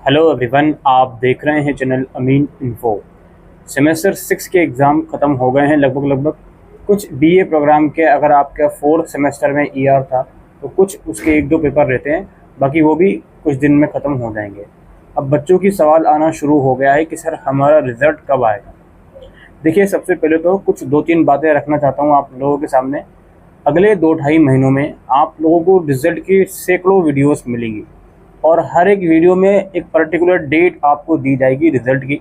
Hello everyone, आप देख रहे हैं चैनल अमीन इन्फो। सेमेस्टर 6 के एग्ज़ाम ख़त्म हो गए हैं लगभग। कुछ बीए प्रोग्राम के अगर आपका 4th सेमेस्टर में ईआर था तो कुछ उसके 1-2 पेपर रहते हैं, बाकी वो भी कुछ दिन में ख़त्म हो जाएंगे। अब बच्चों की सवाल आना शुरू हो गया है कि सर हमारा रिज़ल्ट कब आएगा। देखिए, सबसे पहले तो कुछ 2-3 बातें रखना चाहता हूँ आप लोगों के सामने। अगले 2-2.5 महीनों में आप लोगों को रिज़ल्ट की सैकड़ों वीडियोस मिलेंगी और हर एक वीडियो में एक पर्टिकुलर डेट आपको दी जाएगी रिज़ल्ट की,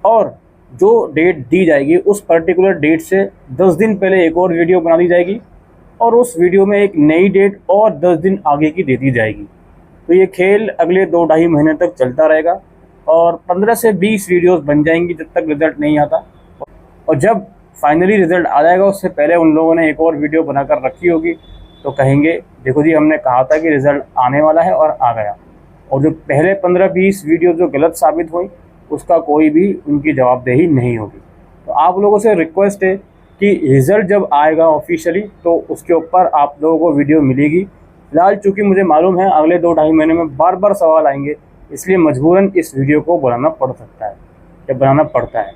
और जो डेट दी जाएगी उस पर्टिकुलर डेट से 10 दिन पहले एक और वीडियो बना दी जाएगी और उस वीडियो में एक नई डेट और 10 दिन आगे की दे दी जाएगी। तो ये खेल अगले 2-2.5 महीने तक चलता रहेगा और 15 से 20 वीडियोस बन जाएंगी जब तक रिज़ल्ट नहीं आता। और जब फाइनली रिज़ल्ट आ जाएगा उससे पहले उन लोगों ने एक और वीडियो बनाकर रखी होगी तो कहेंगे देखो जी, हमने कहा था कि रिज़ल्ट आने वाला है और आ गया। और जो पहले 15-20 वीडियो जो गलत साबित हुई उसका कोई भी उनकी जवाबदेही नहीं होगी। तो आप लोगों से रिक्वेस्ट है कि रिज़ल्ट जब आएगा ऑफिशियली तो उसके ऊपर आप लोगों को वीडियो मिलेगी। फिलहाल चूँकि मुझे मालूम है अगले 2-2.5 महीने में बार बार सवाल आएंगे, इसलिए मजबूरन इस वीडियो को बनाना पड़ सकता है या बनाना पड़ता है।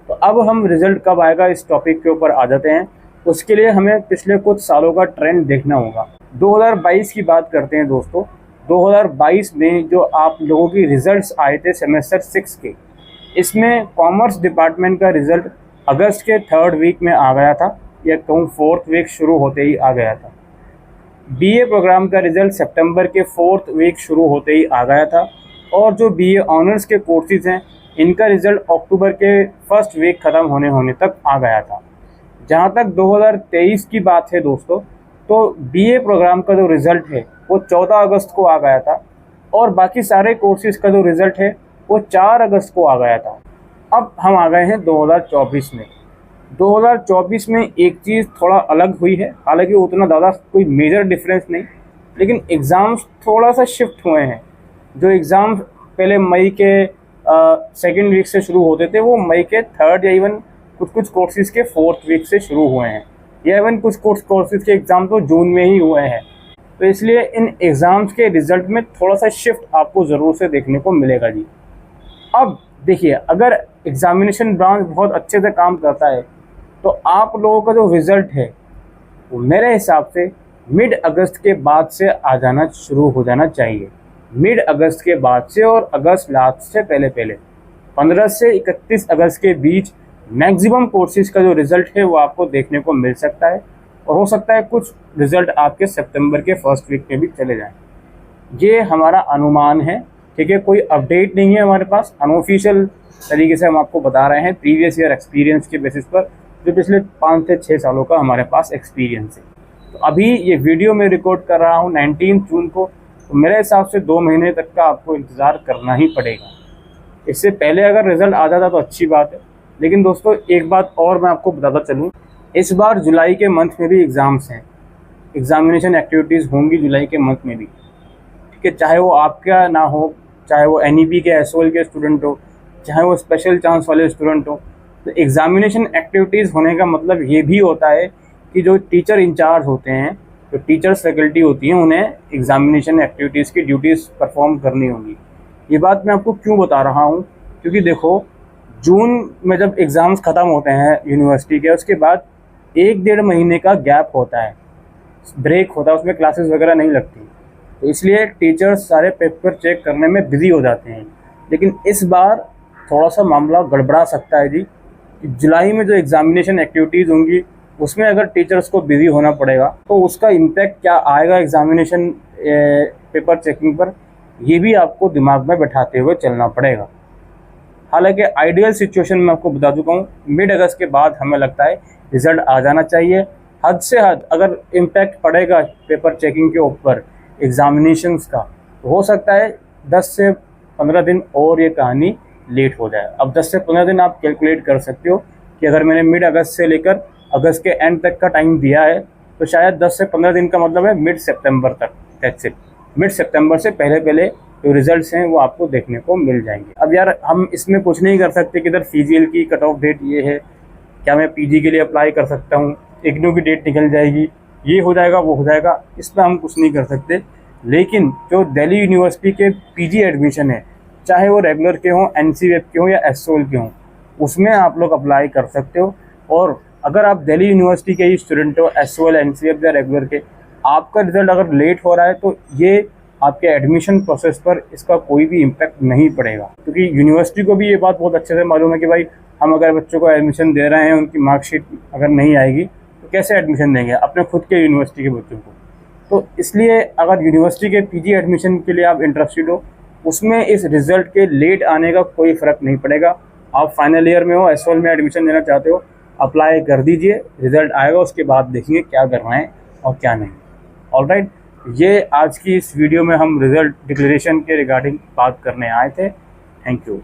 तो अब हम रिज़ल्ट कब आएगा इस टॉपिक के ऊपर आ जाते हैं। उसके लिए हमें पिछले कुछ सालों का ट्रेंड देखना होगा। 2022 की बात करते हैं दोस्तों। 2022 में जो आप लोगों की रिज़ल्ट्स आए थे सेमेस्टर 6 के, इसमें कॉमर्स डिपार्टमेंट का रिज़ल्ट अगस्त के 3rd वीक में आ गया था, या कहूँ 4th वीक शुरू होते ही आ गया था। बीए प्रोग्राम का रिज़ल्ट सितंबर के 4th वीक शुरू होते ही आ गया था, और जो बीए ऑनर्स के कोर्सेज हैं इनका रिज़ल्ट अक्टूबर के 1st वीक ख़त्म होने तक आ गया था। जहाँ तक 2023 की बात है दोस्तों, तो बीए प्रोग्राम का जो रिज़ल्ट है वो 14 अगस्त को आ गया था और बाकी सारे कोर्सेज़ का जो रिज़ल्ट है वो 4 अगस्त को आ गया था। अब हम आ गए हैं 2024 में। 2024 में एक चीज़ थोड़ा अलग हुई है, हालांकि उतना ज़्यादा कोई मेजर डिफरेंस नहीं, लेकिन एग्ज़ाम्स थोड़ा सा शिफ्ट हुए हैं। जो एग्ज़ाम पहले मई के 2nd वीक से शुरू होते थे वो मई के 3rd या इवन कुछ कोर्सेज़ के 4th वीक से शुरू हुए हैं, या इवन कुछ कोर्सेज़ के एग्ज़ाम तो जून में ही हुए हैं। तो इसलिए इन एग्ज़ाम्स के रिज़ल्ट में थोड़ा सा शिफ्ट आपको ज़रूर से देखने को मिलेगा जी। अब देखिए, अगर एग्ज़ामिनेशन ब्रांच बहुत अच्छे से काम करता है तो आप लोगों का जो रिज़ल्ट है वो मेरे हिसाब से मिड अगस्त के बाद से आ जाना शुरू हो जाना चाहिए। मिड अगस्त के बाद से और अगस्त लास्ट से पहले 15 से 31 अगस्त के बीच मैक्सिमम कोर्सेज़ का जो रिज़ल्ट है वो आपको देखने को मिल सकता है, और हो सकता है कुछ रिज़ल्ट आपके सितंबर के 1st वीक में भी चले जाएं। ये हमारा अनुमान है, ठीक है, कोई अपडेट नहीं है हमारे पास। अनऑफिशियल तरीके से हम आपको बता रहे हैं प्रीवियस ईयर एक्सपीरियंस के बेसिस पर, जो पिछले 5 से 6 सालों का हमारे पास एक्सपीरियंस है। तो अभी ये वीडियो मैं रिकॉर्ड कर रहा हूँ 19 जून को, तो मेरे हिसाब से 2 महीने तक का आपको इंतज़ार करना ही पड़ेगा। इससे पहले अगर रिज़ल्ट आ जाता तो अच्छी बात है। लेकिन दोस्तों एक बात और मैं आपको बताता चलूँ, इस बार जुलाई के मंथ में भी एग्ज़ाम्स हैं, एग्ज़ामिनेशन एक्टिविटीज़ होंगी जुलाई के मंथ में भी, ठीक है। चाहे वो आपका ना हो, चाहे वो एनईपी के एसओएल के स्टूडेंट हो, चाहे वो स्पेशल चांस वाले स्टूडेंट हो, तो एग्ज़ामिनेशन एक्टिविटीज़ होने का मतलब ये भी होता है कि जो टीचर इंचार्ज होते हैं, जो टीचर्स फैकल्टी होती हैं, उन्हें एग्ज़ामिनेशन एक्टिविटीज़ की ड्यूटीज़ परफॉर्म करनी होंगी। ये बात मैं आपको क्यों बता रहा हूँ, क्योंकि देखो, जून में जब एग्ज़ाम्स ख़त्म होते हैं यूनिवर्सिटी के, उसके बाद 1-1.5 महीने का गैप होता है, ब्रेक होता है, उसमें क्लासेस वगैरह नहीं लगती। तो इसलिए टीचर्स सारे पेपर चेक करने में बिज़ी हो जाते हैं। लेकिन इस बार थोड़ा सा मामला गड़बड़ा सकता है जी, कि जुलाई में जो एग्ज़ामिनेशन एक्टिविटीज़ होंगी उसमें अगर टीचर्स को बिज़ी होना पड़ेगा तो उसका इम्पैक्ट क्या आएगा एग्ज़ामिनेशन पेपर चेकिंग पर, ये भी आपको दिमाग में बैठाते हुए चलना पड़ेगा। हालांकि आइडियल सिचुएशन में आपको बता चुका हूँ, मिड अगस्त के बाद हमें लगता है रिज़ल्ट आ जाना चाहिए। हद से हद अगर इम्पैक्ट पड़ेगा पेपर चेकिंग के ऊपर एग्ज़ामिनेशंस का, तो हो सकता है 10 से 15 दिन और ये कहानी लेट हो जाए। अब 10 से 15 दिन आप कैलकुलेट कर सकते हो कि अगर मैंने मिड अगस्त से लेकर अगस्त के एंड तक का टाइम दिया है तो शायद 10 से 15 दिन का मतलब है मिड सितंबर तक। That's it. मिड सितंबर से पहले जो रिजल्ट्स हैं वो आपको देखने को मिल जाएंगे। अब यार हम इसमें कुछ नहीं कर सकते कि इधर सीजीएल की कट ऑफ डेट ये है, क्या मैं पीजी के लिए अप्लाई कर सकता हूँ, इग्नू की डेट निकल जाएगी, ये हो जाएगा वो हो जाएगा, इस पर हम कुछ नहीं कर सकते। लेकिन जो दिल्ली यूनिवर्सिटी के पीजी एडमिशन है चाहे वो रेगुलर के हों, NCVEP के हों या SOL के हों, उसमें आप लोग अप्लाई कर सकते हो। और अगर आप दिल्ली यूनिवर्सिटी के ही स्टूडेंट हो, SOL, NCVEP या रेगुलर के, आपका रिजल्ट अगर लेट हो रहा है तो ये आपके एडमिशन प्रोसेस पर इसका कोई भी इम्पैक्ट नहीं पड़ेगा, क्योंकि यूनिवर्सिटी को भी ये बात बहुत अच्छे से मालूम है कि भाई हम अगर बच्चों को एडमिशन दे रहे हैं, उनकी मार्कशीट अगर नहीं आएगी तो कैसे एडमिशन देंगे अपने खुद के यूनिवर्सिटी के बच्चों को। तो इसलिए अगर यूनिवर्सिटी के PG एडमिशन के लिए आप इंटरेस्टेड हो, उसमें इस रिज़ल्ट के लेट आने का कोई फ़र्क नहीं पड़ेगा। आप फाइनल ईयर में हो, SOL में एडमिशन लेना चाहते हो, अप्लाई कर दीजिए, रिज़ल्ट आएगा, उसके बाद देखेंगे क्या करना है और क्या नहीं। ऑलराइट, ये आज की इस वीडियो में हम रिज़ल्ट डिक्लेरेशन के रिगार्डिंग बात करने आए थे। Thank you.